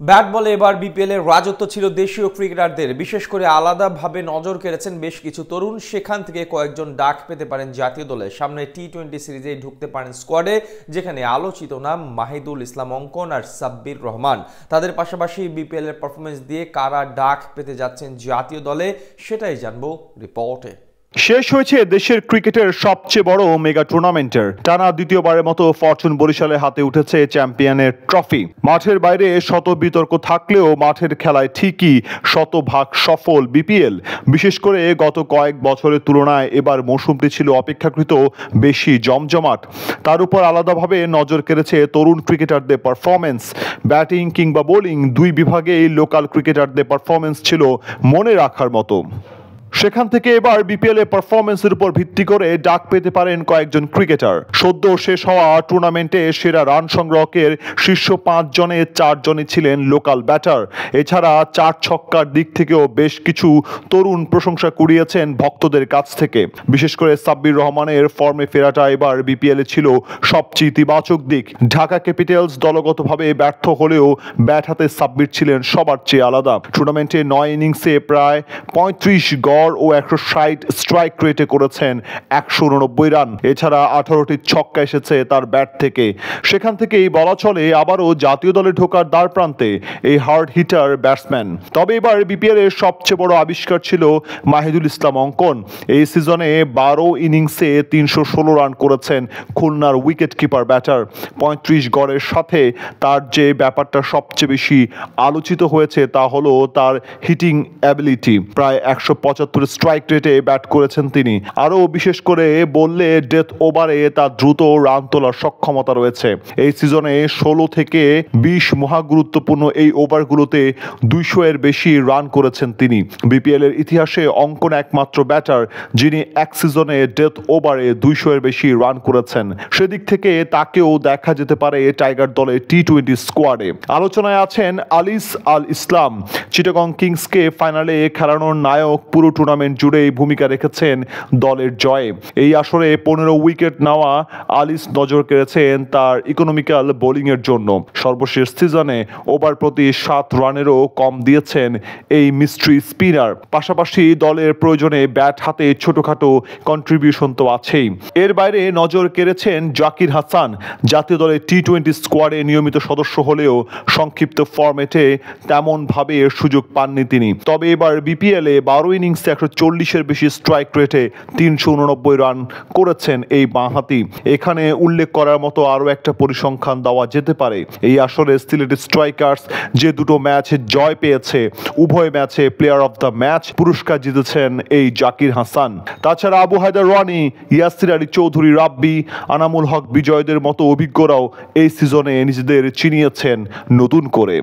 Bat বলে এবার BPL এর রাজত্ব ছিল দেশীয় ক্রিকেটারদের। বিশেষ করে আলাদাভাবে নজর কেড়েছেন বেশ কিছু তরুণ। সেখান থেকে কয়েকজন ডাক পেতে পারেন জাতীয় দলে। সামনে টি-20 সিরিজে ঢুকতে পারেন স্কোয়াডে, যেখানে আলোচিত নাম মাহিদুল ইসলাম অঙ্কন আর সাব্বির রহমান। তাদের পাশাপাশি বিপিএল এর পারফরমেন্স দিয়ে কারা ডাক পেতে যাচ্ছেন জাতীয় দলে, সেটাই জানবো রিপোর্টে। শেষ হয়েছে দেশের ক্রিকেটের সবচেয়ে বড় মেগা টুর্নামেন্টের টানা দ্বিতীয়বারের মতো ফরচুন বরিশালের হাতে উঠেছে চ্যাম্পিয়নের ট্রফি। মাঠের বাইরে শত বিতর্ক থাকলেও মাঠের খেলায় ঠিকই শতভাগ সফল বিপিএল। বিশেষ করে গত কয়েক বছরের তুলনায় এবার মৌসুমটি ছিল অপেক্ষাকৃত বেশি জমজমাট। তার উপর আলাদাভাবে নজর কেড়েছে তরুণ ক্রিকেটারদের পারফরমেন্স। ব্যাটিং কিংবা বোলিং দুই বিভাগেই লোকাল ক্রিকেটারদের পারফরমেন্স ছিল মনে রাখার মতো। সেখান থেকে এবার বিপিএল এর পারফরমেন্সের উপর ভিত্তি করে ডাক পেতে পারেন কয়েকজন ক্রিকেটার। সদ্য শেষ হওয়া টুর্নামেন্টে সেরা রান সংগ্রহকের শীর্ষ 5 জনে 4 জনই ছিলেন লোকাল ব্যাটার। এছাড়া 4 ছক্কার দিক থেকেও বেশ কিছু তরুণ প্রশংসা কুড়িয়েছেন ভক্তদের কাছ থেকে। বিশেষ করে সাব্বির রহমানের ফর্মে ফেরাটা এবার বিপিএল এ ছিল সবচেয়ে ইতিবাচক দিক। ঢাকা ক্যাপিটালস দলগতভাবে ব্যর্থ হলেও ব্যাট হাতে সাব্বির ছিলেন সবার চেয়ে আলাদা। টুর্নামেন্টে 9 ইনিংসে প্রায় 35 গড় ও 160 স্ট্রাইক রেটে করেছেন 189 রান। এছাড়া 18টি ছক্কা এসেছে তার ব্যাট থেকে। সেখান থেকেই বলা চলে আবারও জাতীয় দলে ঢোকার দ্বার প্রান্তে এই হার্ড হিটার ব্যাটসম্যান। তবে এবার বিপিএল এর সবচেয়ে বড় আবিষ্কার ছিল মাহিদুল ইসলাম অঙ্কন। এই সিজনে 12 ইনিংসে 316 রান করেছেন খুলনার উইকেট কিপার ব্যাটার। 35 গড়ের সাথে তার যে ব্যাপারটা সবচেয়ে বেশি আলোচিত হয়েছে তা হলো তার হিটিং অ্যাবিলিটি। প্রায় 175 স্ট্রাইক রেটে ব্যাট করেছেন তিনি। আরও বিশেষ করে বললে ডেথ ওভারে তার দ্রুত রান তোলার সক্ষমতা রয়েছে। এই সিজনে 16 থেকে 20 মহা গুরুত্বপূর্ণ এই ওভারগুলোতে 200 এর বেশি রান করেছেন তিনি। বিপিএল এর ইতিহাসে অঙ্কন একমাত্র ব্যাটার যিনি এক সিজনে ডেথ ওভারে 200 এর বেশি রান করেছেন। সেদিক থেকে তাকেও দেখা যেতে পারে টাইগার দলের টি-20 স্কোয়াডে। আলোচনায় আছেন আলিস আল ইসলাম। চিটাগং কিংসকে ফাইনালে খেলানোর নায়ক, পুরো টুর্নামেন্ট জুড়েই ভূমিকা রেখেছেন দলের জয়ে। এই আসরে 15 উইকেট নেওয়া আলিস নজর কেড়েছেন তার ইকোনমিক্যাল বোলিংয়ের জন্য। সর্বশেষ সিজনে ওভার প্রতি 7 রানেরও কম দিয়েছেন এই মিস্ট্রি স্পিনার। পাশাপাশি দলের প্রয়োজনে ব্যাট হাতে ছোটখাটো কন্ট্রিবিউশন তো আছেই। এর বাইরে নজর কেড়েছেন জাকির হাসান। জাতীয় দলের টি-20 স্কোয়াডে নিয়মিত সদস্য হলেও সংক্ষিপ্ত ফরম্যাটে তেমনভাবে সুযোগ পাননি তিনি। তবে এবার বিপিএল এ 12 ইনিংসে 140 এর বেশি স্ট্রাইক রেটে 389 রান করেছেন এই বাঁহাতি। এখানে উল্লেখ করার মতো আরও একটা পরিসংখ্যান দেওয়া যেতে পারে। এই আসরে সিলেট স্ট্রাইকার্স যে দুটো ম্যাচে জয় পেয়েছে, উভয় ম্যাচে প্লেয়ার অফ দ্য ম্যাচ পুরস্কার জিতেছেন এই জাকির হাসান। তাছাড়া আবু হায়দার রনি, ইয়াসির আলী চৌধুরী রাব্বি, আনামুল হক বিজয়দের মতো অভিজ্ঞরাও এই সিজনে নিজেদের চিনিয়েছেন নতুন করে।